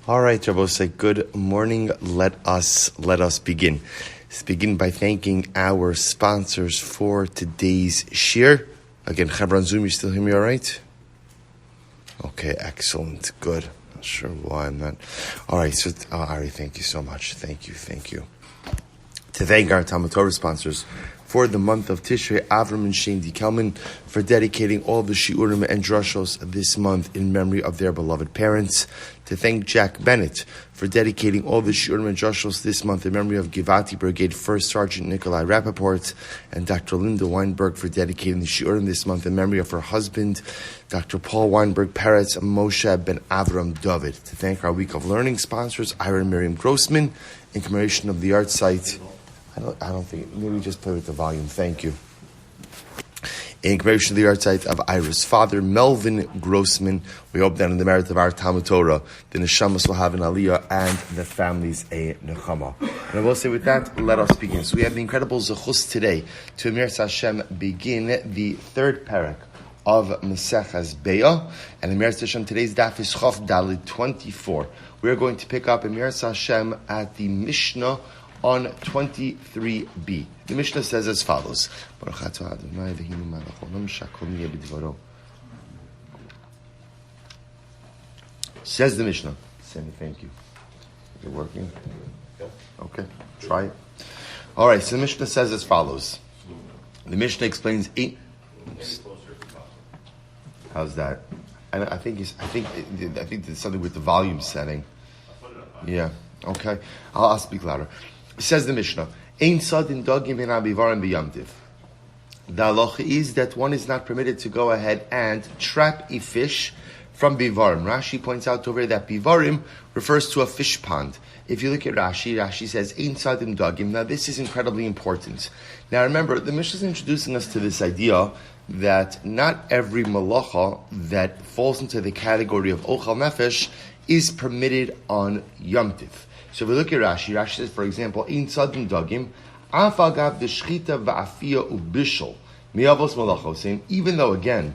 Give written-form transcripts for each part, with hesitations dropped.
All right, Rabbosai, good morning. Let us begin. Let's begin by thanking our sponsors for today's shir. Again, Chavra on Zoom, you still hear me all right? Okay, excellent, good. Not sure why I'm not. All right, so Ari, thank you so much. Thank you. To thank our TALMUD TORAH sponsors for the month of Tishrei, Avram and Shaindy Kelman, for dedicating all the shiurim and drushos this month in memory of their beloved parents. To thank Jack Bennett for dedicating all the shiurim and drushos this month in memory of Givati Brigade First Sergeant Nikolai Rappaport, and Dr. Linda Weinberg for dedicating the shiurim this month in memory of her husband, Dr. Paul Weinberg Peretz Moshe ben Avraham David. To thank our week of learning sponsors, Ira Miriam Grossman, in commemoration of the yahrzeit. I don't think, maybe just play with the volume. Thank you. In commemoration of the yahrzeit of Ira's father, Melvin Grossman, we hope that in the merit of our TALMUD TORAH, the neshamas will have an aliyah and the families a nechama. And I will say with that, let us begin. So we have the incredible zechus today to Emir Hashem begin the third parak of Maseches Beitzah, and Emir Hashem today's daf is Chof Dalid 24. We are going to pick up Emir Hashem at the Mishnah on 23b. The Mishnah says as follows. Says the Mishnah. Sammy, thank you. Is it working? Okay, try it. All right, so the Mishnah says as follows. The Mishnah explains eight. How's that? I think there's something with the volume setting. Yeah. Okay. I'll speak louder. Says the Mishnah, Ein sadin dagim in abivarim b'yamtiv. The halacha is that one is not permitted to go ahead and trap a fish from bivarim. Rashi points out over that bivarim refers to a fish pond. If you look at Rashi says Ein sadin dagim. Now this is incredibly important. Now remember, the Mishnah is introducing us to this idea that not every malacha that falls into the category of ochal nefesh is permitted on yamtiv. So if we look at Rashi says, for example, in tzadin dagim, afagav the shchita va'afia ubishol miavos malachos, saying even though again,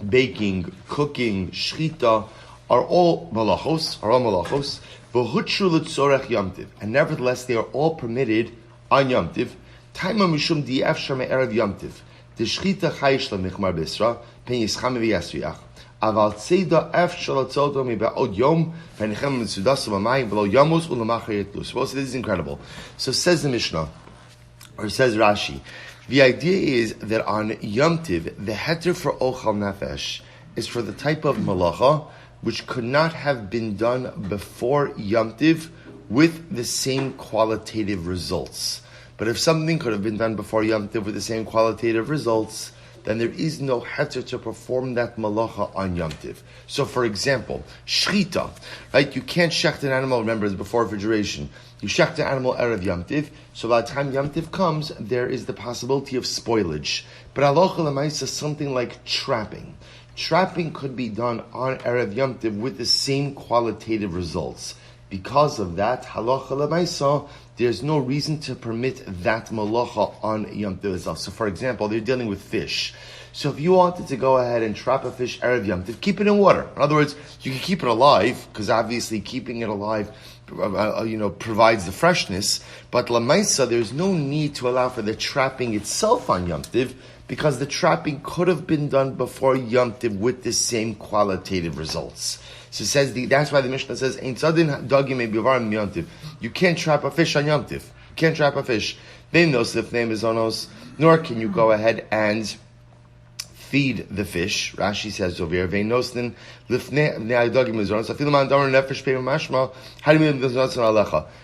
baking, cooking, shchita are all malachos, v'hutshru l'tzorech yamtiv, and nevertheless they are all permitted on yamtiv. Taima mishum di'efshar me'erev yamtiv, the shchita chayish lemichmar bisra, pen yischam v'yasriach. Aval tzeda ef shalatzoto mi'ba'od yom v'nichem mitzudasu b'mayim v'lo yamus u'lamachar yetlu. So this is incredible. So says the Mishnah, or says Rashi, the idea is that on Yom Tiv, the heter for ochal nefesh is for the type of malacha which could not have been done before Yom Tiv with the same qualitative results. But if something could have been done before Yom Tiv with the same qualitative results, then there is no heter to perform that malacha on Yom Tiv. So, for example, shchita, right? You can't shecht an animal, remember, it's before refrigeration. You shecht an animal erev Yom Tiv, so by the time Yom Tiv comes, there is the possibility of spoilage. But halacha l'maisa is something like trapping. Trapping could be done on erev Yom Tiv with the same qualitative results. Because of that, halacha l'maisa, there's no reason to permit that malacha on Yom Tov itself. So, for example, they're dealing with fish. So, if you wanted to go ahead and trap a fish erev Yom Tov, keep it in water. In other words, you can keep it alive because obviously keeping it alive, provides the freshness. But lamaisa, there's no need to allow for the trapping itself on Yom Tov because the trapping could have been done before Yom Tov with the same qualitative results. So it says that's why the Mishnah says, Ein tzadin dagim me'bivarim Yom Tiv. You can't trap a fish on Yom Tiv. You can't trap a fish. Nor can you go ahead and feed the fish. Rashi says over here,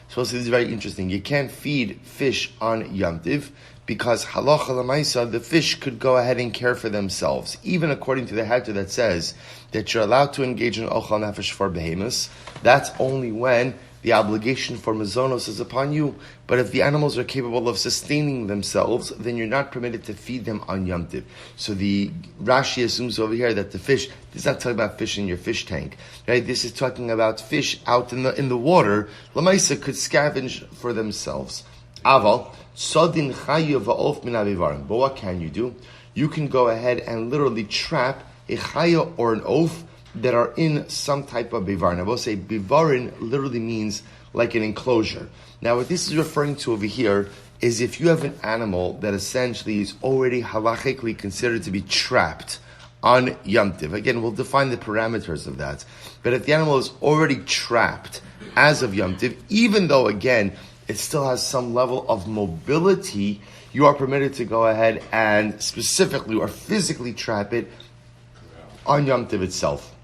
so this is very interesting. You can't feed fish on Yom Tiv because halacha l'maisa, the fish could go ahead and care for themselves. Even according to the heter that says that you're allowed to engage in ochal nefesh for behemoths, that's only when the obligation for mazonos is upon you. But if the animals are capable of sustaining themselves, then you're not permitted to feed them on Yom Tiv. So the Rashi assumes over here that the fish, this is not talking about fish in your fish tank, right? This is talking about fish out in the water. Lamaisa could scavenge for themselves. Aval, sodin chayu va'of min avivarim. But what can you do? You can go ahead and literally trap a chaya or an oaf that are in some type of bivarin. I will say bivarin literally means like an enclosure. Now, what this is referring to over here is if you have an animal that essentially is already halachically considered to be trapped on Yom Tiv. Again, we'll define the parameters of that. But if the animal is already trapped as of Yom Tiv, even though, again, it still has some level of mobility, you are permitted to go ahead and specifically or physically trap it on Yom Tiv itself.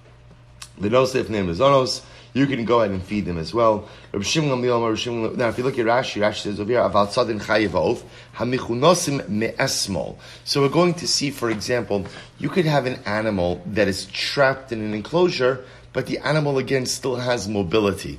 V'nosef name is onos. You can go ahead and feed them as well. Now, if you look at Rashi says over here, Aval tzadin chayiv ha'of, hamichunosim me'esmol. So we're going to see, for example, you could have an animal that is trapped in an enclosure, but the animal, again, still has mobility.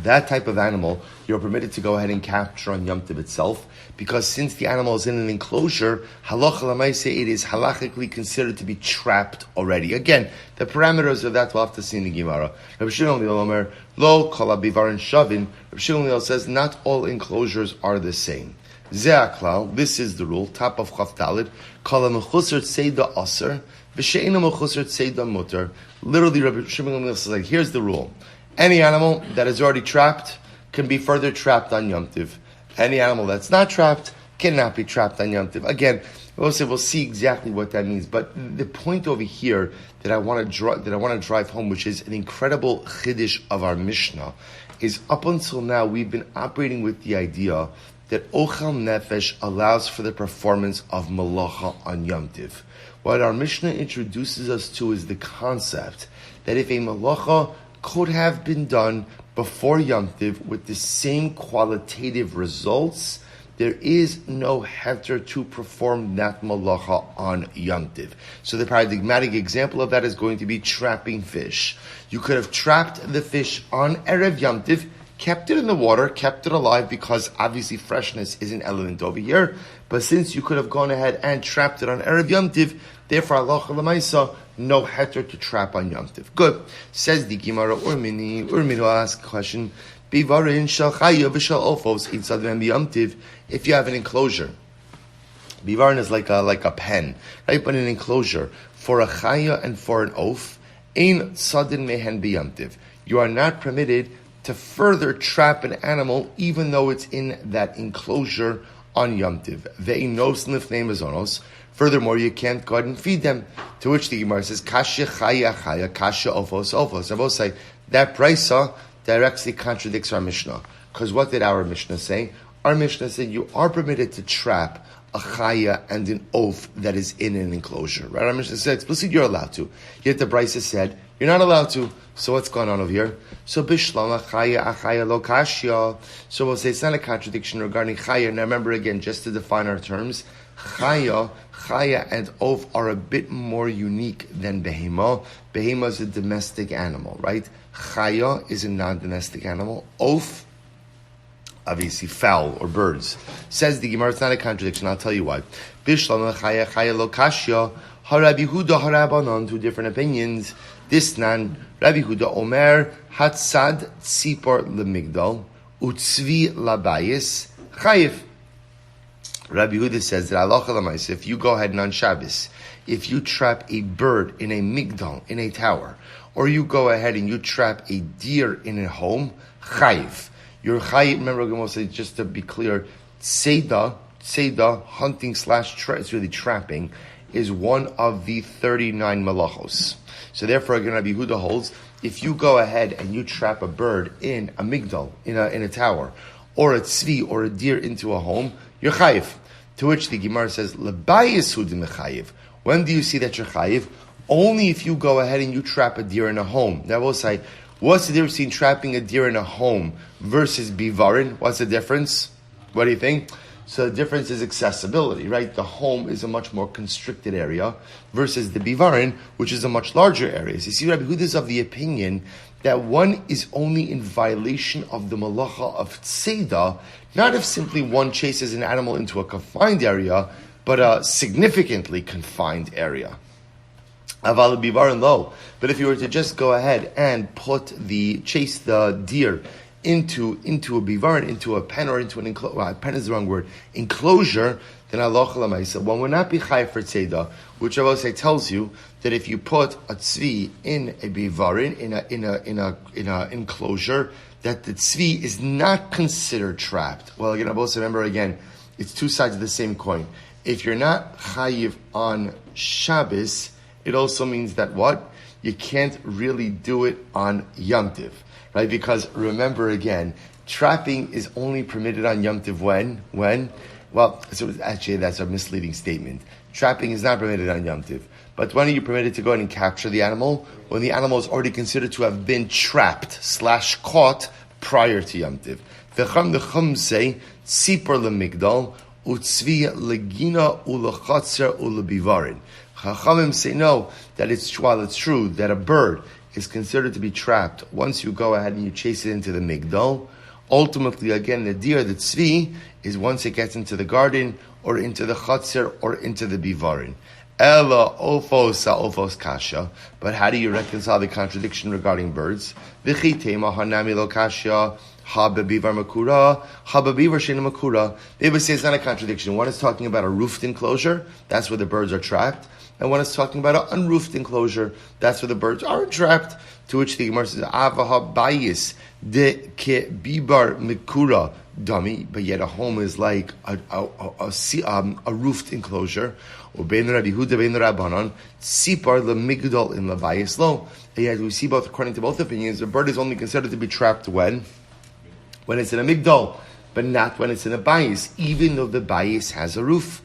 That type of animal, you're permitted to go ahead and capture on Yom Tov itself, because since the animal is in an enclosure, halacha l'maaseh, it is halachically considered to be trapped already. Again, the parameters of that we'll have to see in the Gemara. Rabbi Shimon Omer, lo kol habivarin shavin. Rabbi Shimon says not all enclosures are the same. Ze'aklal, this is the rule, top of Chaf Daled, kol ha'mechusar tzeda aser, v'she'ena mechusar tzeda mutar. Literally, Rabbi Shimon says, like, here's the rule. Any animal that is already trapped can be further trapped on Yom Tiv. Any animal that's not trapped cannot be trapped on Yom Tiv. Again, we'll see exactly what that means. But the point over here that I want to drive home, which is an incredible chiddush of our Mishnah, is up until now we've been operating with the idea that Ochel Nefesh allows for the performance of Malacha on Yom Tiv. What our Mishnah introduces us to is the concept that if a Malacha could have been done before Yom Tiv with the same qualitative results, there is no heter to perform that malacha on Yom Tiv. So the paradigmatic example of that is going to be trapping fish. You could have trapped the fish on Erev Yom Tiv, kept it in the water, kept it alive, because obviously freshness is an element over here. But since you could have gone ahead and trapped it on Erev Yom Tiv, therefore halacha l'maisa, no heter to trap on Yom Tiv. Good. Says the Gemara, Urmini will ask a question. Bivarin shel chaya v'shel ofos inside the Yom Tiv. If you have an enclosure, bivarin is like a pen, right? But an enclosure for a chaya and for an oaf, ein tzadin mehen b'Yom Tiv. You are not permitted to further trap an animal, even though it's in that enclosure on Yom Tiv. Ve'inos lifnei mezonos. Furthermore, you can't go ahead and feed them. To which the Gemara says, Kasha chaya chaya, kasha ofos ofos. I will say, that Beitzah directly contradicts our Mishnah. Because what did our Mishnah say? Our Mishnah said you are permitted to trap a chaya and an oaf that is in an enclosure. Right? Our Mishnah said explicitly you're allowed to. Yet the Beitzah said, you're not allowed to. So what's going on over here? So bishlam chaya achaya lo kashya. So we'll say it's not a contradiction regarding chaya. Now remember again, just to define our terms, chaya and oaf are a bit more unique than behema. Behema is a domestic animal, right? Chaya is a non-domestic animal. Oaf, obviously fowl or birds. Says the Gemara, it's not a contradiction. I'll tell you why. Bishlam chaya lo kashya. Rabbi Huda harabanan, two different opinions. This nan, Rabbi Huda Omer, hatzad tzipor lemigdal, utzvi labayis, chayiv. Rabbi Huda says that halacha l'maaseh, if you go ahead and on Shabbos, if you trap a bird in a migdal, in a tower, or you go ahead and you trap a deer in a home, chayiv. Your chayiv, remember I'm going to say, just to be clear, tzeda, hunting / it's really trapping, is one of the 39 malachos. So therefore, again, Rabbi Huda holds, if you go ahead and you trap a bird in a migdal, in a tower, or a tzvi, or a deer into a home, you're chayiv. To which the Gemara says, L'bayis hudim chayiv. When do you see that you're chayiv? Only if you go ahead and you trap a deer in a home. Now we'll say, what's the difference between trapping a deer in a home versus bivarin? What's the difference? What do you think? So the difference is accessibility, right? The home is a much more constricted area versus the bivarin, which is a much larger area. So you see, Rabbi Huda is of the opinion that one is only in violation of the malacha of tzeda, not if simply one chases an animal into a confined area, but a significantly confined area. Aval bivarin lo. But if you were to just go ahead and chase the deer into a bivarin, into a pen, or into an enclosure, pen is the wrong word, enclosure, then halacha l'maisa, one would not be chayav for tzeda, which I will say tells you that if you put a tzvi in a bivarin, in a enclosure, that the tzvi is not considered trapped. Well, again, I will say, remember again, it's two sides of the same coin. If you're not chayiv on Shabbos, it also means that what? You can't really do it on Yom Tov, right? Because remember again, trapping is only permitted on Yom Tov when? Well, so actually that's a misleading statement. Trapping is not permitted on Yom Tov. But when are you permitted to go in and capture the animal? When the animal is already considered to have been trapped / caught prior to Yom Tov. The say, Tzipor lemigdal, utzvi legina ulachatzer ulebivarin. Chachamim say no, that while it's true that a bird is considered to be trapped once you go ahead and you chase it into the migdal, ultimately again the deer, the tzvi, is once it gets into the garden or into the chatzer or into the bivarin. Ella ofos kasha. But how do you reconcile the contradiction regarding birds? V'chitema hanami lo kasha. Ha bebivar makura, ha bebivar shena makura. They would say it's not a contradiction. One is talking about a roofed enclosure, that's where the birds are trapped, and one is talking about an unroofed enclosure, that's where the birds aren't trapped. To which the Gemara says, Avaha bayis de ke bibar makura dummy, but yet a home is like a roofed enclosure. Ubein Rabbi Huda bein Rabbanon sipar lemigdal in lebayis lo. And yet we see both, according to both opinions, a bird is only considered to be trapped when it's in a migdal, but not when it's in a bayis, even though the bayis has a roof.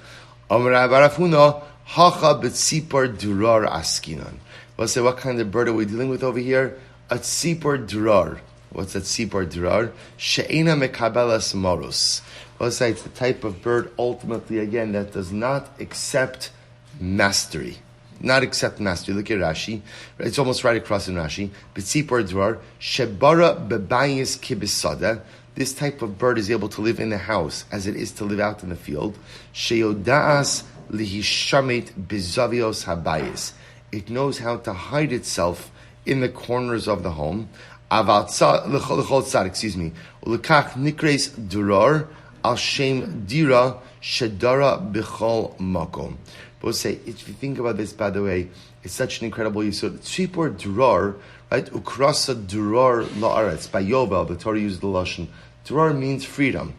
Amar Barafuna hacha b'tzipar durar askinan. We'll say, what kind of bird are we dealing with over here? A tzipar durar. What's that tzipar durar? She'ena mekabelas morus. We'll say it's the type of bird, ultimately, again, that does not accept mastery. Not accept mastery. Look at Rashi. It's almost right across in Rashi. B'tzipar durar. Shebara bebayis kibisada. This type of bird is able to live in the house as it is to live out in the field. Sheyodaas lihishamet bizavios habayis. It knows how to hide itself in the corners of the home. Excuse me. Ulekach nikres durar al shem dira shedara bichol makom. But say, if you think about this, by the way, it's such an incredible use. So tzipor durar, right? Ukrasa durar la'aretz. By Yovel, the Torah used the lashon. Durar means freedom.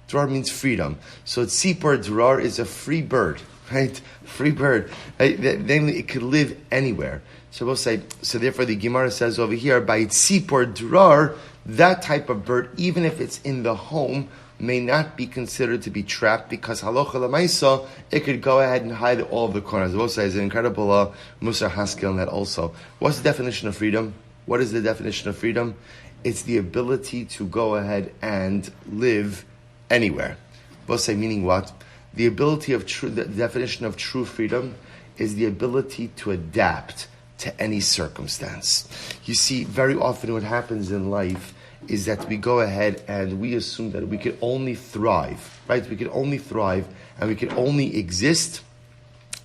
Durar means freedom. So tzipor durar is a free bird. Right, free bird. Right? Then it could live anywhere. So we'll say. So therefore, the Gemara says over here, by tzipor durar, that type of bird, even if it's in the home, may not be considered to be trapped because halacha l'maisa, it could go ahead and hide all of the corners. We'll say there's an incredible Musar Haskell in that also. What's the definition of freedom? What is the definition of freedom? It's the ability to go ahead and live anywhere. We'll say, meaning what? The ability of the definition of true freedom is the ability to adapt to any circumstance. You see, very often what happens in life is that we go ahead and we assume that we can only thrive, right? We can only thrive and we can only exist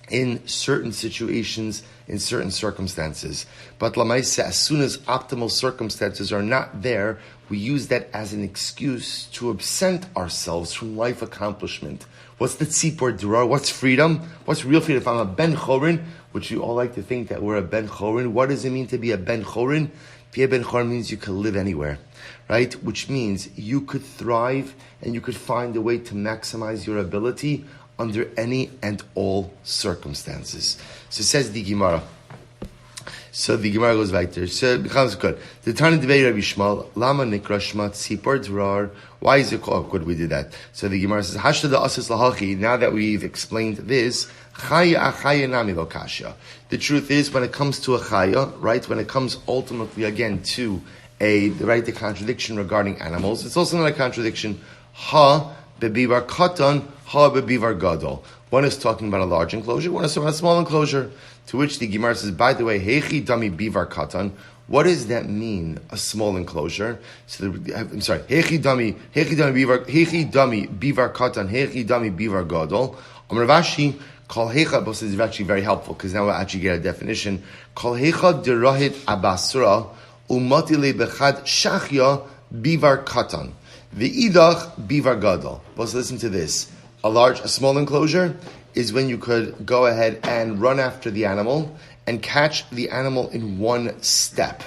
in certain situations, in certain circumstances. But Lamaisa, as soon as optimal circumstances are not there, we use that as an excuse to absent ourselves from life accomplishment. What's the tzipor durar? What's freedom? What's real freedom? If I'm a ben chorin, which you all like to think that we're a ben chorin, what does it mean to be a ben chorin? Be a ben chorin means you can live anywhere, right? Which means you could thrive and you could find a way to maximize your ability under any and all circumstances. So says the Gemara. So the Gemara goes right there. So it becomes good. The Tana Devei Rabbi Shmuel, Lama Nikra Shma Tzipor Durar. Why is it called? Good, we did that. So the Gemara says, Hashtada Asis Lahalchi. Now that we've explained this, Chaya Achaya Nami Lo Kasha. The truth is, when it comes to a Chaya, right, when it comes ultimately again to the contradiction regarding animals, it's also not a contradiction. Ha Bebivar Katan, Ha Bebivar Gadol. One is talking about a large enclosure, one is talking about a small enclosure. To which the Gemara says, by the way, Hechi Dami Bivar Katan. What does that mean? A small enclosure. So I'm sorry. Hechi Dami Bivar Katan. Hechi Dami Bivar Gadol. Amar Rashi Kol Hecha. This is actually very helpful because now we'll actually get a definition. Kol Hecha derahit abasura umatile bechad shachya bivar katan. The idach bivar gadol. Let's listen to this. A small enclosure is when you could go ahead and run after the animal and catch the animal in one step.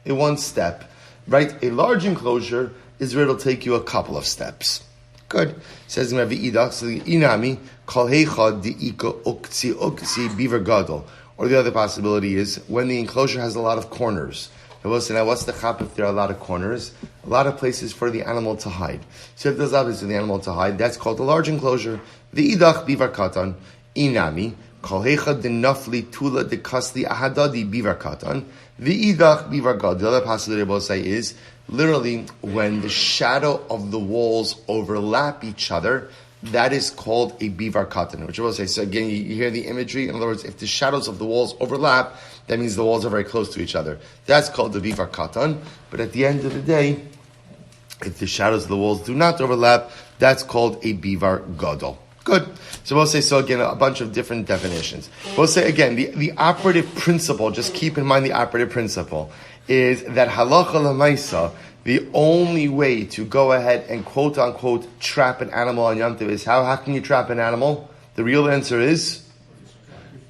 In one step, right? A large enclosure is where it'll take you a couple of steps. Good. Says in Ravi Idach, so the inami, kol heicha di'ika uktsi beaver gadol. Or the other possibility is when the enclosure has a lot of corners. And we'll say, now what's the chap if there are a lot of corners? A lot of places for the animal to hide. So if there's obviously for the animal to hide, that's called a large enclosure. The idach bivar katan, inami, kol heicha dinafli tula de kasli ahadadi bivar katan. The idach bivar gad. The other possibility we'll say is literally when the shadow of the walls overlap each other. That is called a bivar katan, which I will say. So again, you hear the imagery. In other words, if the shadows of the walls overlap, that means the walls are very close to each other. That's called the bivar katan. But at the end of the day, if the shadows of the walls do not overlap, that's called a bivar gadol. Good. So we'll say, so again, a bunch of different definitions. We'll say again, the operative principle, just keep in mind the operative principle, is that halacha l'maisa, the only way to go ahead and quote unquote trap an animal on Yom Tov is how can you trap an animal? The real answer is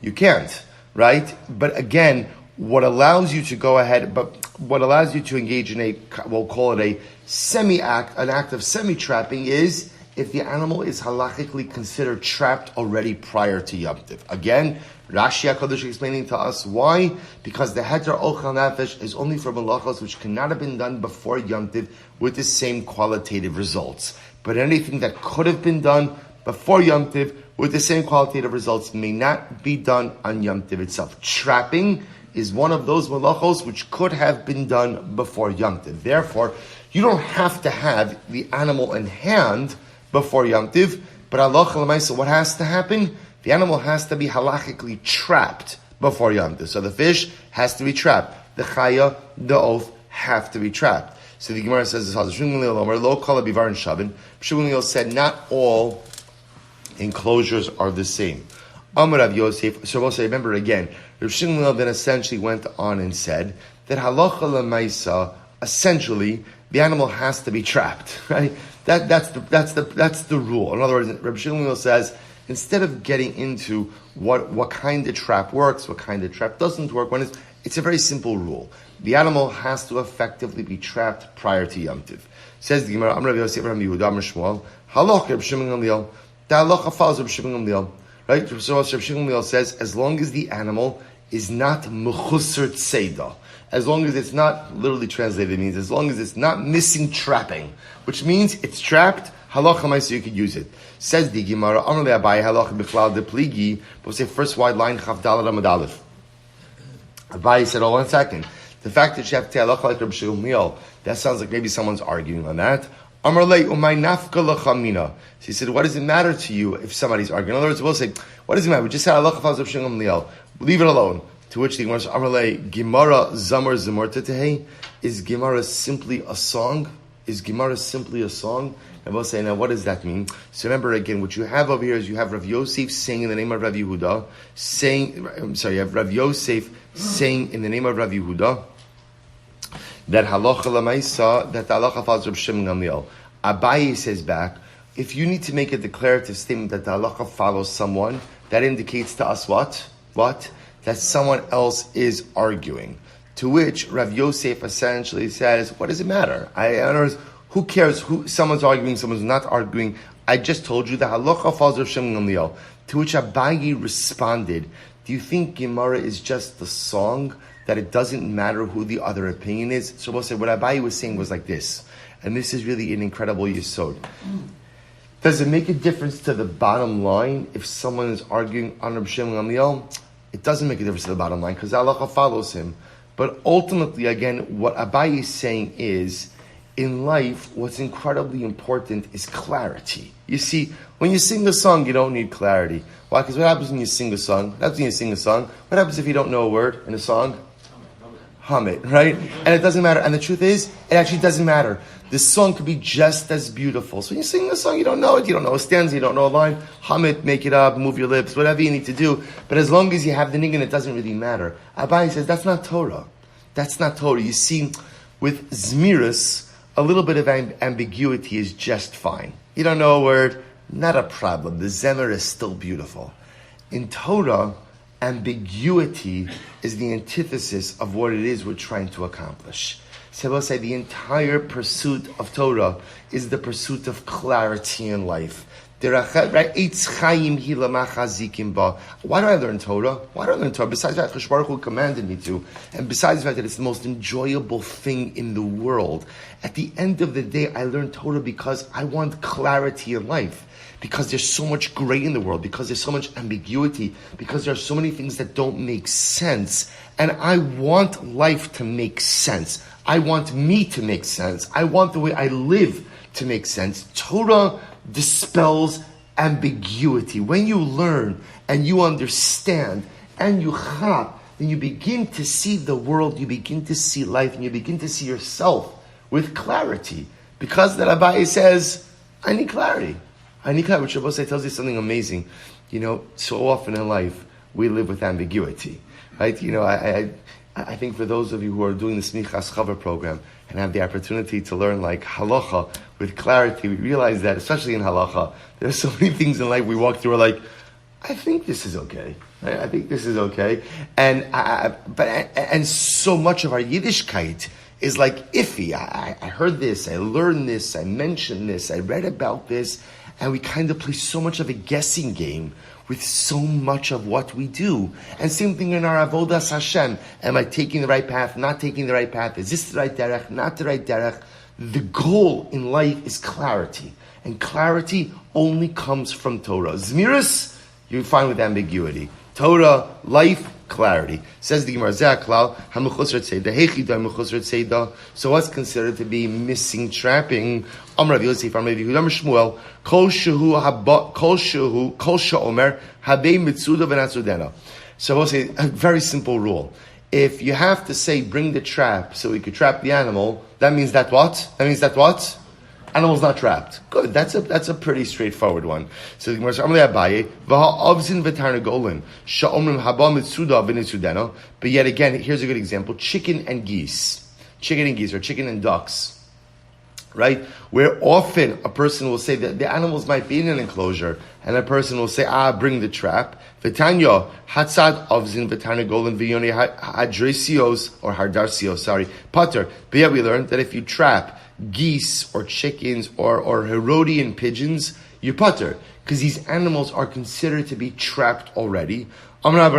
you can't, right? But again, what allows you to go ahead, what allows you to engage in we'll call it a semi-act, an act of semi-trapping is if the animal is halachically considered trapped already prior to Yom Tov. Again, Rashi HaKadosh explaining to us why. Because the heter ochel nefesh is only for malachos which cannot have been done before Yom Tov with the same qualitative results. But anything that could have been done before Yom Tov with the same qualitative results may not be done on Yom Tov itself. Trapping is one of those malachos which could have been done before Yom Tov. Therefore, you don't have to have the animal in hand before Yom Tov, but halacha l'maisa, what has to happen? The animal has to be halachically trapped before Yom Tov. So the fish has to be trapped. The chaya, the oath, have to be trapped. So the Gemara says this: Lo kol bivar and shavin. Shmuel said not all enclosures are the same. Amar Rav Yosef. So we'll say, remember again, Rav Shmuel then essentially went on and said that halacha l'maisa, essentially, the animal has to be trapped, right? That's the rule. In other words, Rabbi Shmuel says, instead of getting into what kind of trap works, what kind of trap doesn't work, it's a very simple rule. The animal has to effectively be trapped prior to Yom Tov. Says the Gemara, Amar Rabbi Yosef Rabbi Yehuda Amar Shmuel, Halach Rabbi Shimon Gamliel, the halacha follows Rabbi Shimon Gamliel, right? So Rabbi Shimon Gamliel says, as long as the animal is not mechusar tzeda, as long as it's not, literally translated, it means as long as it's not missing trapping, which means it's trapped, halacha ma'isa, you could use it. Says the Gemara, Amar le'abai halacha b'chlal de pligi, but say first wide line, chaf dalad amad aleph. Abai said, 1 second. The fact that you have to halacha like Rabbi Shmuel, that sounds like maybe someone's arguing on that. Amar le umay nafka l'chamina. So he said, what does it matter to you if somebody's arguing? In other words, we'll say, what does it matter? We just said halacha follows Rabbi Shmuel. Leave it alone. To which the Gemara says, Amarle, Gemara Zamar Zamortetehe, is Gemara simply a song? Is Gemara simply a song? And we'll say, now what does that mean? So remember again, what you have over here is you have Rav Yosef saying in the name of Rav Yehuda, you have Rav Yosef saying in the name of Rav Yehuda, that halacha l'maisa, that the halacha follows Rav Shimon Gamliel. Abaye says back, if you need to make a declarative statement that the halacha follows someone, that indicates to us what? What? That someone else is arguing. To which Rav Yosef essentially says, what does it matter? In other words, who cares who someone's arguing, someone's not arguing? I just told you the halacha falls of Shimon Gamliel. To which Abayi responded, do you think Gemara is just the song, that it doesn't matter who the other opinion is? So we'll say what Abayi was saying was like this, and this is really an incredible yesod. Does it make a difference to the bottom line if someone is arguing on Rav Shimon Gamliel? It doesn't make a difference to the bottom line because halacha follows him. But ultimately, again, what Abaye is saying is, in life, what's incredibly important is clarity. You see, when you sing a song, you don't need clarity. Why? Because what happens when you sing a song? What happens when you sing a song? What happens if you don't know a word in a song? Hum it, right? And it doesn't matter. And the truth is, it actually doesn't matter. The song could be just as beautiful. So when you sing a song, you don't know it, you don't know a stanza, you don't know a line, hum it, make it up, move your lips, whatever you need to do. But as long as you have the nigun, it doesn't really matter. Abaye says, that's not Torah. That's not Torah. You see, with Zmiris, a little bit of ambiguity is just fine. You don't know a word, not a problem. The Zemer is still beautiful. In Torah, ambiguity is the antithesis of what it is we're trying to accomplish. So we'll say the entire pursuit of Torah is the pursuit of clarity in life. Why do I learn Torah? Why do I learn Torah? Besides that, Hakadosh Baruch Hu commanded me to, and besides the fact that it's the most enjoyable thing in the world. At the end of the day, I learn Torah because I want clarity in life. Because there's so much gray in the world, because there's so much ambiguity, because there are so many things that don't make sense. And I want life to make sense. I want me to make sense. I want the way I live to make sense. Torah dispels ambiguity. When you learn and you understand and you chap, then you begin to see the world, you begin to see life, and you begin to see yourself with clarity. Because the Rabbi says, I need clarity. I need clarity. Which Rabbi tells you something amazing. So often in life, we live with ambiguity. Right? I think for those of you who are doing the Smichas Chava program and have the opportunity to learn like halacha with clarity, we realize that, especially in halacha, there's so many things in life we walk through are like, I think this is okay. Right? I think this is okay. And so much of our Yiddishkeit is like iffy. I heard this, I learned this, I mentioned this, I read about this, and we kind of play so much of a guessing game with so much of what we do. And same thing in our Avodas Hashem. Am I taking the right path, not taking the right path? Is this the right derech, not the right derech? The goal in life is clarity. And clarity only comes from Torah. Zmiris, you find with ambiguity. Torah, life, clarity. Says the Gemara, Ze'aklal, ha-mechusrat seida, hechidah mechusrat seida. So what's considered to be missing trapping? Amar Rav Yosef, Amar Rav Yehuda, Amar Shmuel, kol she'omer, habei mitzuda v'natzudena. So we'll say a very simple rule. If you have to say, bring the trap so we could trap the animal, that means that what? Animal's not trapped. Good. That's a pretty straightforward one. So the Gemara says, but yet again, here's a good example. Chicken and geese, or chicken and ducks. Right? Where often a person will say that the animals might be in an enclosure, and a person will say, bring the trap. V'tanya, hatzad avzin v'tarnagolin v'yoni hadresios, or hardarsios, pater. But yet we learned that if you trap geese or chickens or Herodian pigeons, you putter, because these animals are considered to be trapped already. So it's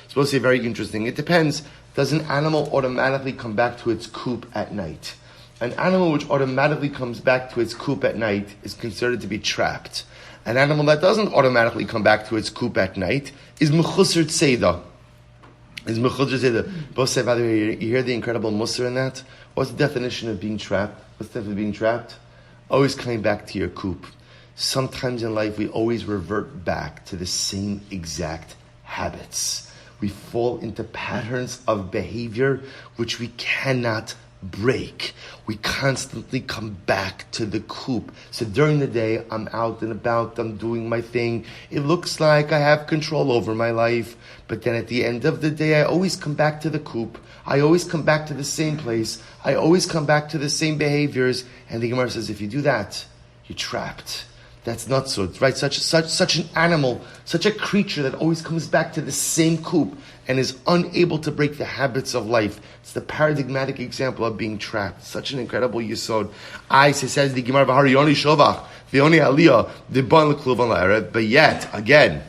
supposed to be very interesting. It depends. Does an animal automatically come back to its coop at night? An animal which automatically comes back to its coop at night is considered to be trapped. An animal that doesn't automatically come back to its coop at night is mechusar tzeidah. Both say, by the way, you hear the incredible musar in that? What's the definition of being trapped? What's the definition of being trapped? Always coming back to your coop. Sometimes in life we always revert back to the same exact habits. We fall into patterns of behavior which we cannot break. We constantly come back to the coop. So during the day, I'm out and about, I'm doing my thing. It looks like I have control over my life. But then at the end of the day, I always come back to the coop. I always come back to the same place. I always come back to the same behaviors. And the Gemara says, if you do that, you're trapped. That's not so, right? Such an animal, such a creature that always comes back to the same coop and is unable to break the habits of life. It's the paradigmatic example of being trapped. Such an incredible yesod. Says the Gemara, V'hariyoni shovach, v'yoni aliyah, d'ban l'kluvan la'erev. But yet, again,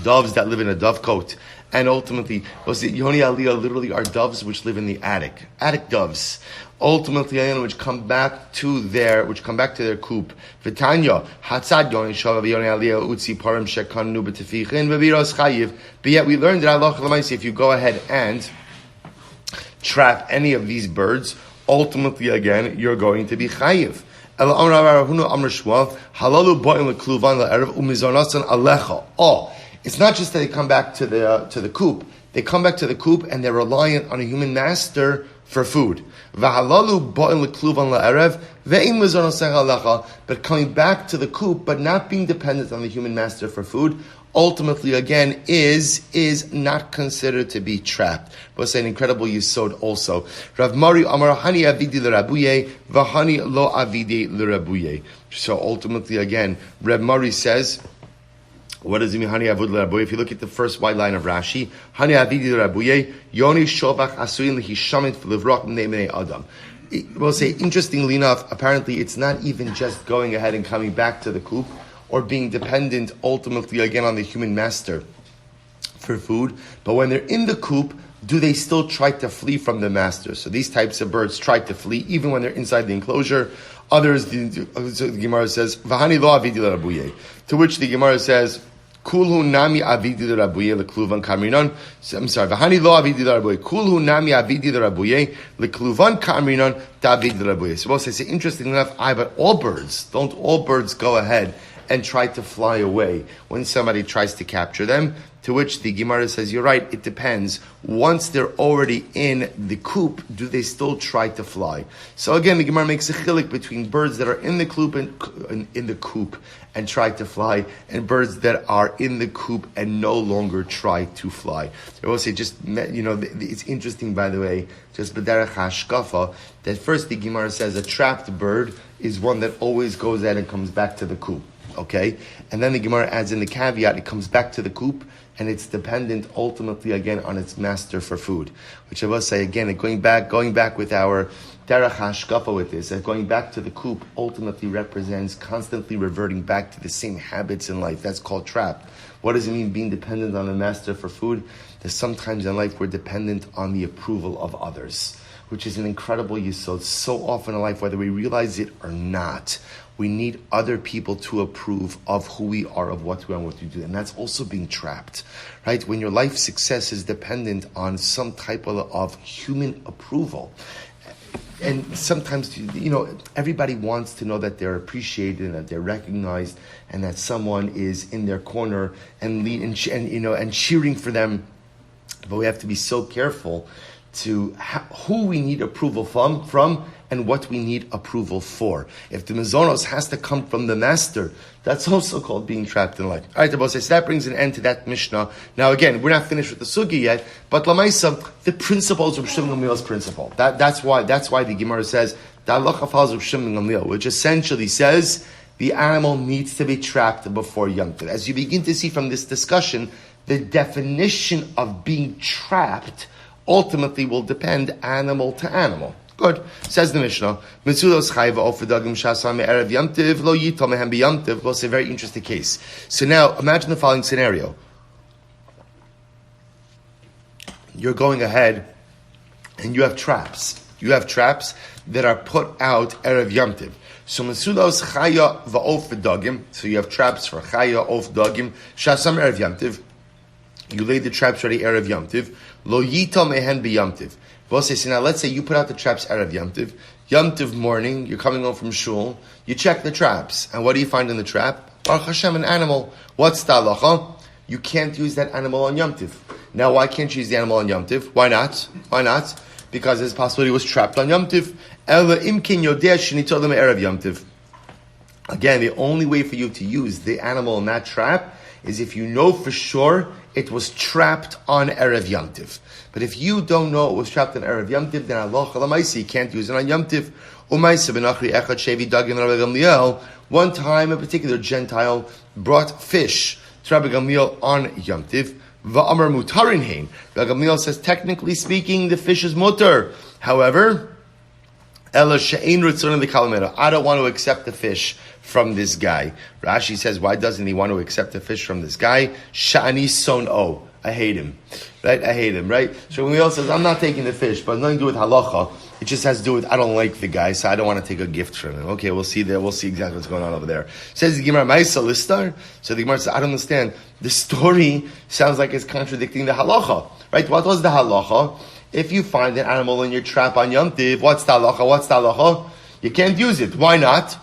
doves that live in a dovecote, and ultimately, Yoni Aliyah literally are doves which live in the attic doves. Ultimately, which come back to their coop. V'tanya hatzad Yoni Shava Yoni Aliyah utzi parim shekanu b'tefichin v'biros chayiv. But yet we learned that Allah Chalamaysi, if you go ahead and trap any of these birds, ultimately again you're going to be chayiv. It's not just that they come back to the coop. They come back to the coop and they're reliant on a human master for food. But coming back to the coop, but not being dependent on the human master for food, ultimately again is not considered to be trapped. But an incredible yisod also. Rav Mari Amar Hani Avidi l'Rabuye v'Hani Lo Avidi l'Rabuye. So ultimately again, Rav Mari says, what does it mean, Hani Avud l'Rabuye? If you look at the first white line of Rashi, Hani Avidi l'Rabuye, Yoni Shovach Asuyin l'Hishamit v'Livrach M'nei Adam. We'll say, interestingly enough, apparently it's not even just going ahead and coming back to the coop or being dependent ultimately again on the human master for food, but when they're in the coop, do they still try to flee from the master? So these types of birds try to flee even when they're inside the enclosure. Others, the Gemara says, V'hani lo avidi l'Rabuye, to which the Gemara says, Kulhu nami avidi l'Rabuye l'kluvan kamrinon. I'm sorry. V'hani lo avidi l'Rabuye. Kulhu nami avidi l'Rabuye l'kluvan kamrinon ta'avidi l'Rabuye. So both say, interesting enough, but don't all birds go ahead and try to fly away when somebody tries to capture them? To which the Gemara says, you're right, it depends. Once they're already in the coop, do they still try to fly? So again, the Gemara makes a chilik between birds that are in the coop and try to fly, and birds that are in the coop and no longer try to fly. I will say, it's interesting, by the way, just b'derech hashkafa, that first the Gemara says a trapped bird is one that always goes out and comes back to the coop. Okay? And then the Gemara adds in the caveat, it comes back to the coop, and it's dependent ultimately again on its master for food. Which I will say again, going back with our derech hashkafa with this, that going back to the coop ultimately represents constantly reverting back to the same habits in life. That's called trapped. What does it mean being dependent on the master for food? That sometimes in life we're dependent on the approval of others, which is an incredible yisod. So often in life, whether we realize it or not, we need other people to approve of who we are, of what we are, and what we do. And that's also being trapped, right? When your life success is dependent on some type of human approval. And sometimes, everybody wants to know that they're appreciated and that they're recognized and that someone is in their corner and cheering for them. But we have to be so careful to who we need approval from and what we need approval for. If the mazonos has to come from the master, that's also called being trapped in life. All right, so that brings an end to that Mishnah. Now again, we're not finished with the sugi yet, but Lamaisa, the principles of Shimon Gamliel's principle. That's why the Gemara says, the halacha follows of Shimon Gamliel, which essentially says the animal needs to be trapped before Yom Tov. As you begin to see from this discussion, the definition of being trapped ultimately will depend animal to animal. Good. Says the Mishnah, Mitzulos chayva ofedagim shasam erev yamtiv lo yitom mehem biyamtiv. Well, it's a very interesting case. So now, imagine the following scenario. You're going ahead and you have traps. You have traps that are put out erev yamtiv. So Mitzulos chaya va'ofedagim. So you have traps for chaya ofedagim shasam erev yamtiv. You laid the traps ready erev yamtiv. Lo yitom mehem biyamtiv. So now let's say you put out the traps Erev Yom Tov morning, you're coming home from shul, you check the traps, and what do you find in the trap? Baruch Hashem, an animal. What's the halacha? You can't use that animal on Yom Tov. Now why can't you use the animal on Yom Tov? Why not? Because there's a possibility it was trapped on Yom Tov. Again, the only way for you to use the animal in that trap is if you know for sure it was trapped on Erev Yom Tov. But if you don't know it was trapped on Erev Yom Tov, then Allah Chalamaisi, you can't use it on Yom Tov. One time, a particular Gentile brought fish to Rabbi Gamliel on Yom Tov. Va'amar mutarin hein. Rabbi Gamliel says, technically speaking, the fish is mutar. However, Ela she'ein ritzon the kalamera. I don't want to accept the fish from this guy. Rashi says, why doesn't he want to accept the fish from this guy? Sha'ani son'o. I hate him. Right? So when he says, I'm not taking the fish, but nothing to do with halacha. It just has to do with, I don't like the guy, so I don't want to take a gift from him. Okay, we'll see there. We'll see exactly what's going on over there. Says the Gemara, Ma'isa listar. So the Gemara says, I don't understand. The story sounds like it's contradicting the halacha. Right? What was the halacha? If you find an animal in your trap on Yom Tov, what's the halacha? You can't use it. Why not?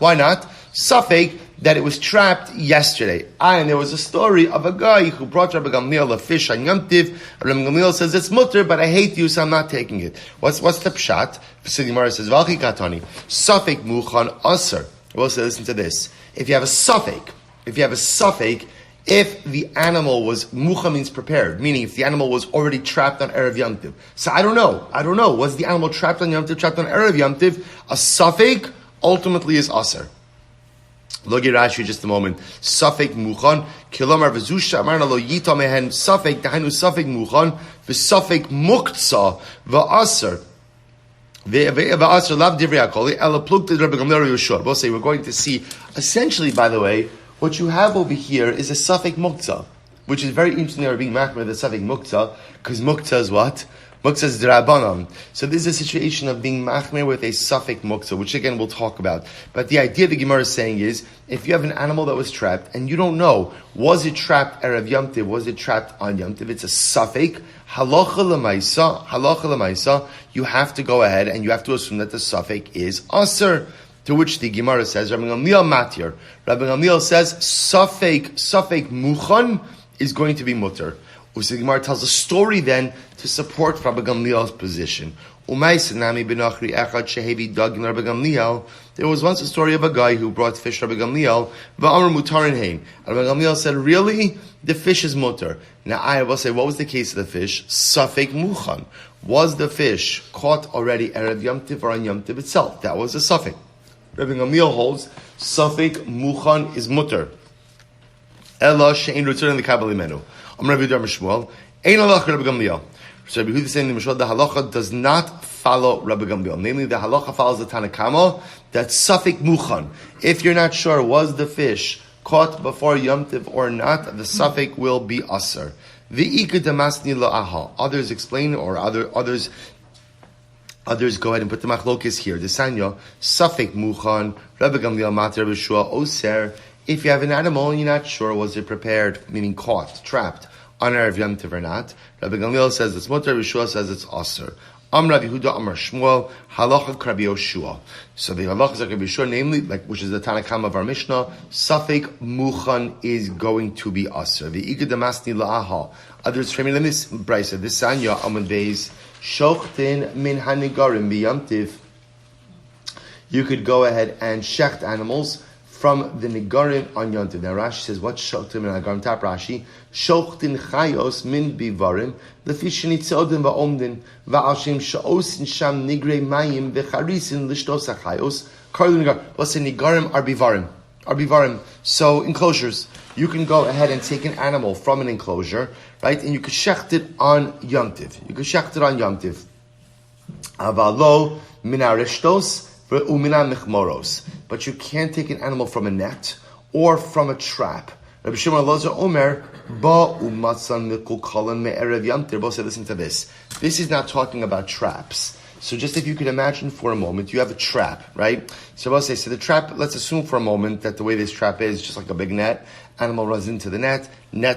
Safek that it was trapped yesterday. And there was a story of a guy who brought Rabbi Gamliel a fish on Yom Tov. Rabbi Gamliel says it's mutter, but I hate you, so I'm not taking it. What's the pshat? So the Gemara says, Valchi katani, Safek muchan aser. We'll say, listen to this. If you have a suffix if the animal was mucha means prepared, meaning if the animal was already trapped on Erev Yom Tiv. So I don't know. Was the animal trapped on Yom Tiv, trapped on Erev Yom Tiv? A suffix ultimately is aser. Look at Rashi just a moment. Safek muchan, kilomar v'zusha amarna lo yita mehen safek, dahainu safek muchan, v'safek muktza v'aser. V'aser lav divrei hakoli, ela plukta Rabbi Gamliel Yehoshua. We'll say we're going to see, essentially, by the way, what you have over here is a safek muktzah, which is very interesting. They're being machmer the safek muktzah, because muktzah is what? Muktzah is d'Rabbanan. So this is a situation of being machmer with a suffix muktzah, which again we'll talk about. But the idea the Gemara is saying is, if you have an animal that was trapped, and you don't know, was it trapped Erev Yom Tiv, was it trapped on Yom Tiv, it's a suffix, halacha l'maisa, you have to go ahead and you have to assume that the suffix is aser. To which the Gemara says, Rabbi Gamliel matir. Rabbi Gamliel says, suffix muchan is going to be mutter. So the Gemara tells a story then to support Rabbi Gamliel's position. There was once a story of a guy who brought fish to Rabbi Gamliel. And Rabbi Gamliel said, really? The fish is mutter. Now I will say, what was the case of the fish? Safek muchan. Was the fish caught already Erev Yom Tiv or on Yom Tiv itself? That was a suffix. Rabbi Gamliel holds, Safek muchan is mutter. Ella she'ein return the Kabbalah menu. Rabbi Shmuel, Ein halacha Rabbi Gamliel. So Rabbi Yehuda is saying the halacha does not follow Rabbi Gamliel. Namely, the halacha follows the Tanakama that suffix muchan. If you're not sure, was the fish caught before Yom Tiv or not, the suffix will be aser. V'ika damasni la'aha. Others explain, or others go ahead and put the machlokes here. The sanya suffix muchan. Rabbi Gamliel mater Rabbi Shua oser. If you have an animal and you're not sure, was it prepared, meaning caught, trapped, on Erev Yom Tiv or not, Rabbi Gamliel says it's mutter, Rabbi Shua says it's aser. Rabbi Yehuda, Amar Shmuel, halacha Rabbi Yoshua. So the halacha is like Rabbi Yoshua, namely, which is the Tanakam of our Mishnah, suffix muchan is going to be aser. The Ika damasni la'aha. Others framing in this brisa, this sanya, Amud Beis, shochtin min hanigarim b'Yom Tiv. You could go ahead and shecht animals from the Nigarim on Yom Tiv. Now Rashi says, what shochtim min hanigarim? Tap Rashi, shochtin chayos min bivarim, lefishin itzodim va'omdin, va'ashim sha'osin sham nigre mayim v'charisin l'shtos hachayos, karlu nigar. What's the Nigarim are bivarim. So enclosures. You can go ahead and take an animal from an enclosure, right? And you could shecht it on Yom Tiv. Avalo min arishtos, but you can't take an animal from a net or from a trap. Rabbi Shimon Lozer Omer, both say, listen to this. This is not talking about traps. So just if you could imagine for a moment, you have a trap, right? So I'll say, so the trap, let's assume for a moment that the way this trap is just like a big net. Animal runs into the net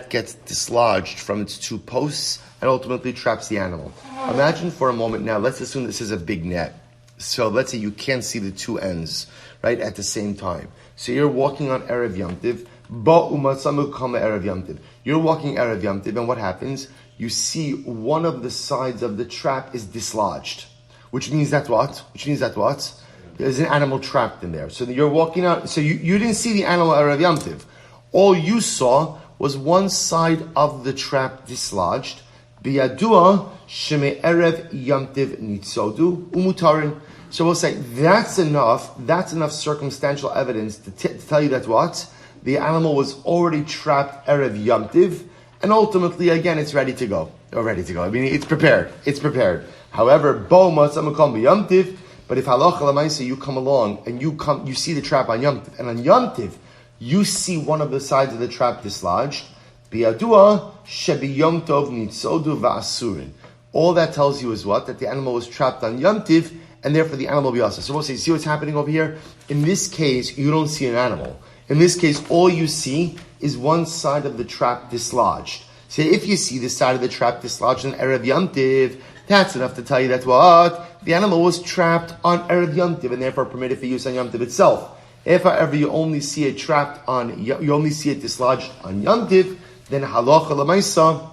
gets dislodged from its two posts, and ultimately traps the animal. Imagine for a moment now, let's assume this is a big net. So let's say you can't see the two ends, right, at the same time. So you're walking on Erev Yom Tiv, you're walking Erev Yom Tiv, and what happens? You see one of the sides of the trap is dislodged. Which means that what? There's an animal trapped in there. So you're walking out, so you didn't see the animal Erev Yom Tiv. All you saw was one side of the trap dislodged. Biyadua sheme Erev Yom Tiv nitzodu umutarin. So we'll say that's enough circumstantial evidence to tell you that what? The animal was already trapped Erev Yom Tiv, and ultimately, again, it's ready to go. I mean, it's prepared. However, bo matzamakom b'Yom Tiv, but if halacha l'maisa you come along and you see the trap on Yom Tiv, and on Yom Tiv, you see one of the sides of the trap dislodged, biyadua shebi Yom Tov nitzodu va'asurin. All that tells you is what? That the animal was trapped on Yom Tiv, and therefore the animal will be also. So we'll say, see what's happening over here? In this case, you don't see an animal. In this case, all you see is one side of the trap dislodged. So if you see the side of the trap dislodged on Erev Yom Tiv, that's enough to tell you that what? The animal was trapped on Erev Yom Tiv, and therefore permitted for use on Yom Tiv itself. If, however, you only see it dislodged on Yom Tiv, then halacha l'maisa,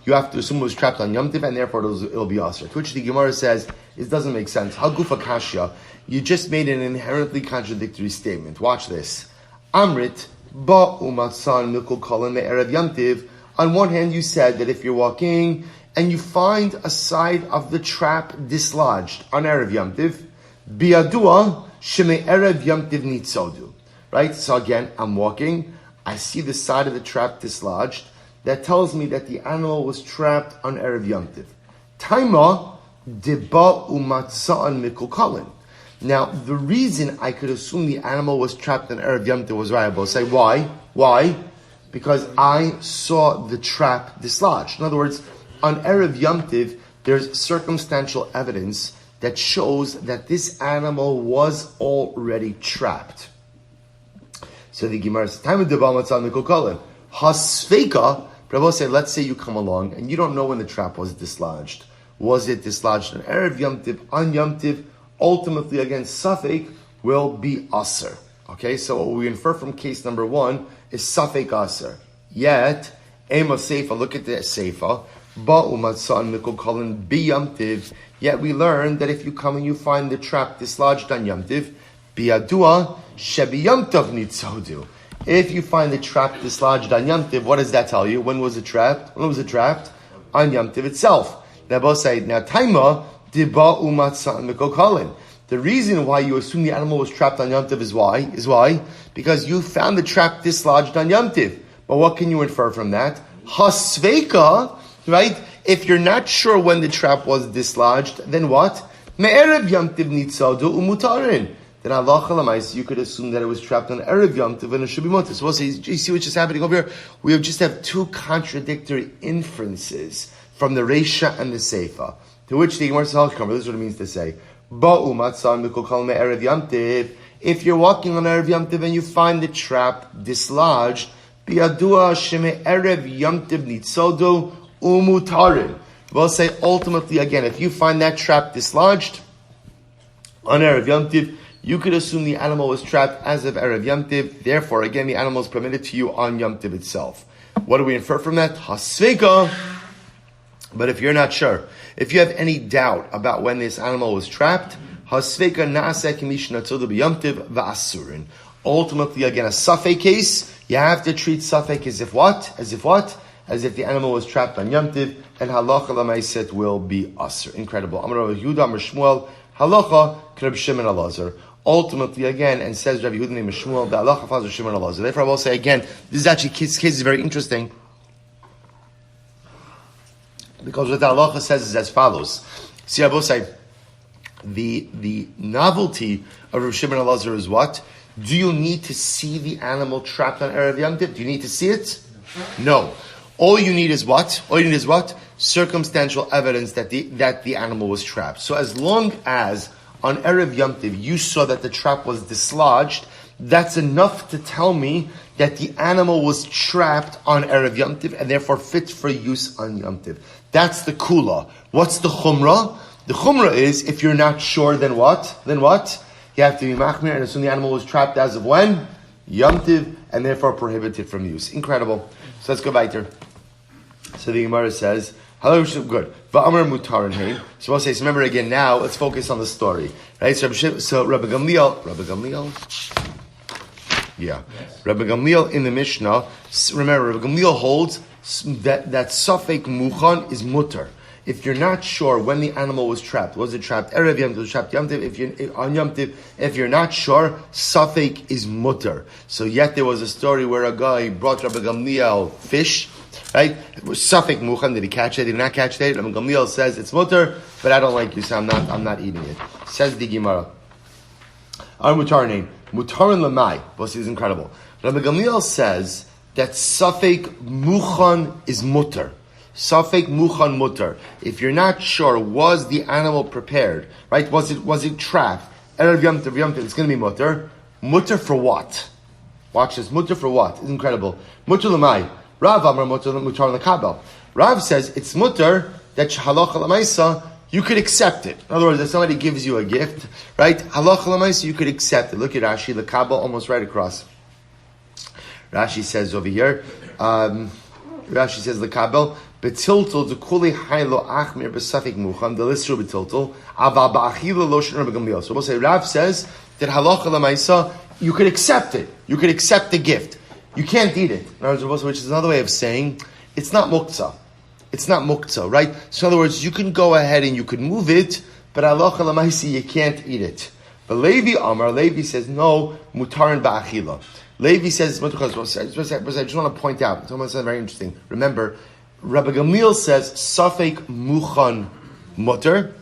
you have to assume it was trapped on Yom Tiv, and therefore it'll be aser. To which the Gemara says, it doesn't make sense. Hagufa kashya, you just made an inherently contradictory statement. Watch this. Amrit Ba umatsan mikol kolen me'erev yamtiv. On one hand, you said that if you're walking and you find a side of the trap dislodged on Erev Yamtiv, biadua sheme Erev Yamtiv nitzodu. Right? So again, I'm walking, I see the side of the trap dislodged. That tells me that the animal was trapped on Erev Yamtiv. Taima deba umatza'an mikol kolen. Now, the reason I could assume the animal was trapped on Erev Yamtiv was variable. Say, why? Why? Because I saw the trap dislodged. In other words, on Erev Yamtiv, there's circumstantial evidence that shows that this animal was already trapped. So the Gemara says, Hasfeika, Prabhu said, let's say you come along and you don't know when the trap was dislodged. Was it dislodged on Erev Yamtiv, on Yamtiv? Ultimately, again, Safek will be Aser. Okay, so what we infer from case number 1 is Safek Aser. Yet, Ema Seifa, look at the Seifa, Ba'umatsan Mikol Kolen Bi Yamtiv. Yet we learn that if you come and you find the trap dislodged on Yamtiv, Biadua Shebi Yamtav Nitzodu. If you find the trap dislodged on Yamtiv, what does that tell you? When was it trapped? When was it trapped? On Yamtiv itself. Now both say, now Taima, Diba Umatsan Mikol Kolen. The reason why you assume the animal was trapped on Yom Tov is why? Because you found the trap dislodged on Yom Tov. But what can you infer from that? Hasveika, right? If you're not sure when the trap was dislodged, then what? Me'erev Yom Tov nitzadu umutarin. Then Allah Chalamais, you could assume that it was trapped on Erev Yom Tov and it should be mutar. So we'll say, you see what's just happening over here? We just have two contradictory inferences from the Reisha and the Seifa. To which the Gemara says, this is what it means to say. If you're walking on Erev Yom Tov and you find the trap dislodged, we'll say ultimately again, if you find that trap dislodged on Erev Yom Tov, you could assume the animal was trapped as of Erev Yom Tov. Therefore, again, the animal is permitted to you on Yom Tov itself. What do we infer from that? Hasveka. But if you're not sure, if you have any doubt about when this animal was trapped, hasveka naaseh k'mishna tzodu b'yamtiv v'asurin. Ultimately, again, a safek case, you have to treat safek as if what? As if what? As if the animal was trapped on yamtiv, and halacha l'maiset will be asur. Incredible. Amar Rav Yehuda, Amar Shmuel, halacha k'Reb Shimon Elazar. Ultimately, again, and says Rav Yehuda name Shmuel, the halacha follows Rav Shimon Elazar. Therefore, I will say again, this is actually case is very interesting. Because what the halacha says is as follows. See, I will say, the novelty of Rav Shimon Elazar is what? Do you need to see the animal trapped on Erev Yom Tov? Do you need to see it? No. All you need is what? Circumstantial evidence that the animal was trapped. So as long as on Erev Yom Tov you saw that the trap was dislodged, that's enough to tell me that the animal was trapped on Erev Yom Tov and therefore fit for use on Yom Tov. That's the kula. What's the chumrah? The chumrah is, if you're not sure, then what? You have to be machmir and assume the animal was trapped as of when? Yom Tov, and therefore prohibited from use. Incredible. So let's go weiter. So the Gemara says, hello, good. Va'amar mutarin hein. So we'll say, so remember again now, let's focus on the story. Right? So Rabbi Gamliel? Yeah. Yes. Rabbi Gamliel in the Mishnah, remember, Rabbi Gamliel holds that safek muchan is mutar. If you're not sure when the animal was trapped, was it trapped Erev Yom Tov, was it trapped Yom Tov? If you're not sure, safek is mutar. So yet there was a story where a guy brought Rabbi Gamliel fish, right? It was safek muchan. Did he catch it? Did he not catch it? Rabbi Gamliel says it's mutar, but I don't like you, so I'm not eating it. Says the Gemara. Our mutar name mutarin lamai. This is incredible. Rabbi Gamliel says that safek muchan is mutar. Safek muchan mutar. If you're not sure, was the animal prepared? Right? Was it trapped? Erev Yom Tov, it's going to be mutar. Mutar for what? Watch this. Mutar for what? It's incredible. Mutar l'mai. Rav amar mutar l'kabel. Rav says it's mutar that halacha l'maisa you could accept it. In other words, if somebody gives you a gift, right? Halacha l'maisa you could accept it. Look at Rashi, l'kabel almost right across. Rashi says over here. Rashi says l'kabel. Betiltul to kuli haylo achmir besafik mucham the listru betiltul aval ba'achila loshon Rabbi Gamliel. So we'll say Rav says that halacha l'maisa you could accept it. You could accept the gift. You can't eat it. In other words, which is another way of saying it's not muktzah. It's not muktzah, right? So in other words, you can go ahead and you can move it, but halacha l'maisi, you can't eat it. But Levi says, no, mutarin ba'achila. Levi says, I just want to point out, it's almost very interesting. Remember, Rabbi Gamliel says, Safek muchan mutter.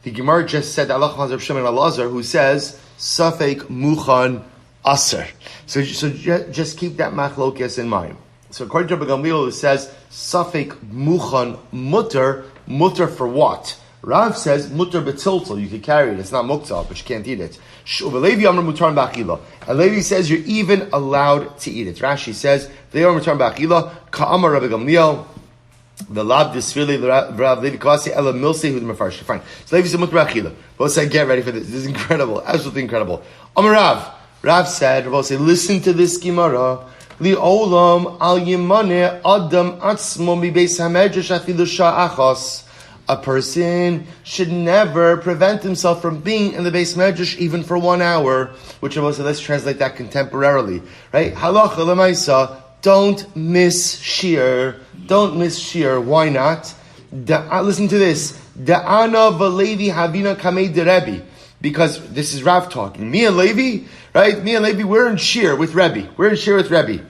The Gemara just said, Allah Hazar Shimon al-Azhar, who says, Safek muchan aser. So just keep that machlokas in mind. So according to Rabbi Gamliel, it says, Safek muchan mutter for what? Rav says, mutter betiltel, you can carry it, it's not muktzah, but you can't eat it. And Levi says, you're even allowed to eat it. Rashi says, ka'amar Rabbi Gamliel, the lab disfili Rav Levi Kasi ela milse who the mefarsh. Fine. So Levi said mutter ba'achila. Both said, get ready for this. This is incredible, absolutely incredible. Amar Rav said, Rav said, listen to this Gemara. Li olam al yimane adam atzmo mi beis hamedrash afilu sha'achos. A person should never prevent himself from being in the Beis Medrash even for 1 hour, which was, let's translate that contemporarily, right? Halacha l'maisa, don't miss shir. Don't miss shir. Why not? Listen to this. Da'ana v'levi havina kamei derebi. Because this is Rav talking. Me and Levi, right? Me and Levi, we're in shir with Rebbe. We're in shir with Rebbe.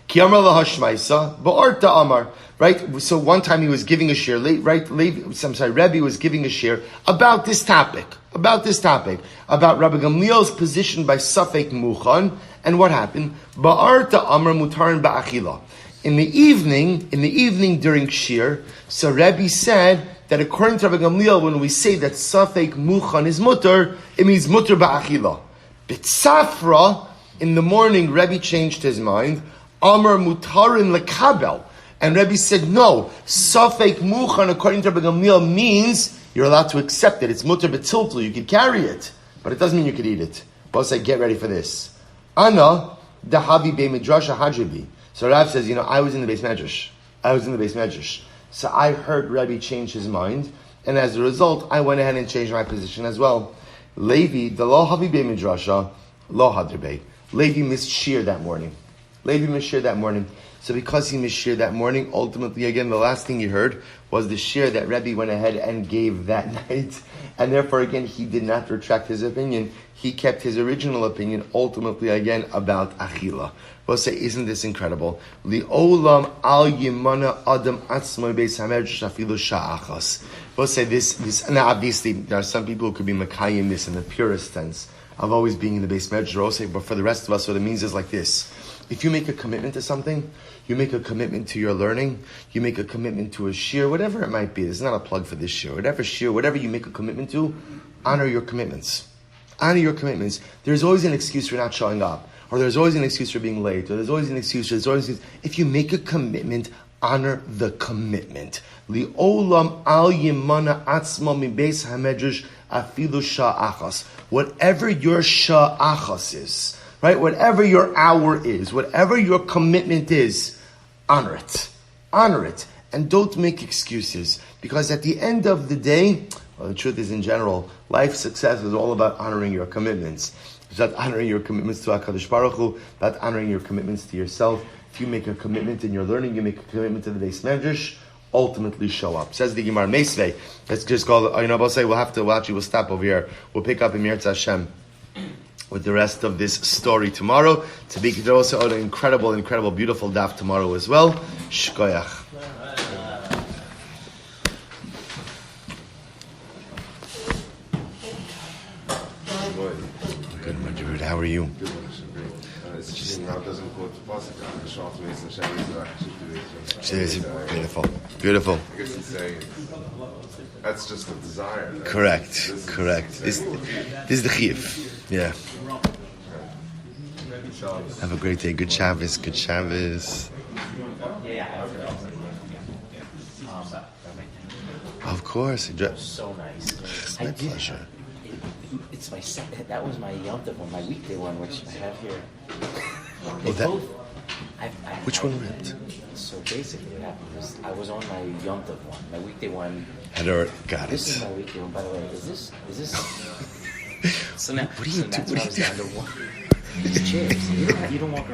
Ki amar lahashmaisa, ba'arta amar. Right? So one time he was giving a shir, Rebbe was giving a shir about this topic, about Rabbi Gamliel's position by Safek Muchan, and what happened? Ba'arta amar mutarin ba'achila. In the evening during shir, so Rebbe said that according to Rabbi Gamliel, when we say that Safek Muchan is mutar, it means mutar ba'achila. B'tzafra, in the morning, Rebbe changed his mind, amar mutarin lekabel. And Rebbe said, no, Safek Muchan, according to Rabbi Gamliel, means you're allowed to accept it. It's mutar betiltul, you can carry it, but it doesn't mean you could eat it. Both say, get ready for this. Ana, dahavi be midrash hajibi. So Rav says, I was in the Beis Medrash. So I heard Rebbe change his mind, and as a result, I went ahead and changed my position as well. Levi, the lo havi be midrasha, lo hadrbe. Levi missed shir that morning. So because he missed shir that morning, ultimately, again, the last thing he heard was the shir that Rebbe went ahead and gave that night. And therefore, again, he did not retract his opinion. He kept his original opinion, ultimately, again, about achila. We'll say, isn't this incredible? Li'olam al yimana adam atzmoi beis hamedrash afilu sha'achas. We'll say this, and obviously, there are some people who could be makayim this in the purest sense of always being in the Beis Medrash, but for the rest of us, what it means is like this. If you make a commitment to something, you make a commitment to your learning, you make a commitment to a shir, whatever it might be. This is not a plug for this shir. Whatever you make a commitment to, honor your commitments. There's always an excuse for not showing up, or there's always an excuse for being late, or there's always an excuse. If you make a commitment, honor the commitment. Li'olam al yimana atzma mi beis hamedrash afilu sha'achas. Whatever your sha'achas is, right? Whatever your hour is, whatever your commitment is, honor it. And don't make excuses. Because at the end of the day, well, the truth is in general, life success is all about honoring your commitments. It's about honoring your commitments to HaKadosh Baruch Hu, about honoring your commitments to yourself. If you make a commitment in your learning, you make a commitment to the Beis Medrash, ultimately show up. Says the Gemara Meisvei. Let's just call it, we'll stop over here. We'll pick up in Yahrzeit Hashem with the rest of this story tomorrow. To be also an incredible, beautiful daf tomorrow as well. Shkoyach. Good, Madrid. How are you? It's just now doesn't quote the pasuk. The short ways and It's beautiful. I guess he's saying that's just a desire. Right? Correct. This is the chiyuv. Yeah. Have a great day. Good Shabbos. Of course. So nice. It's my pleasure. It's my that was my Yom Tov one, my weekday one, which I have here. Which one ripped? So basically, what happened was I was on my Yom Tov one, my weekday one. Got This it. is my weekday one, by the way. Is this? So now, What are you doing? That's why I was down to one. These chairs. You don't walk around.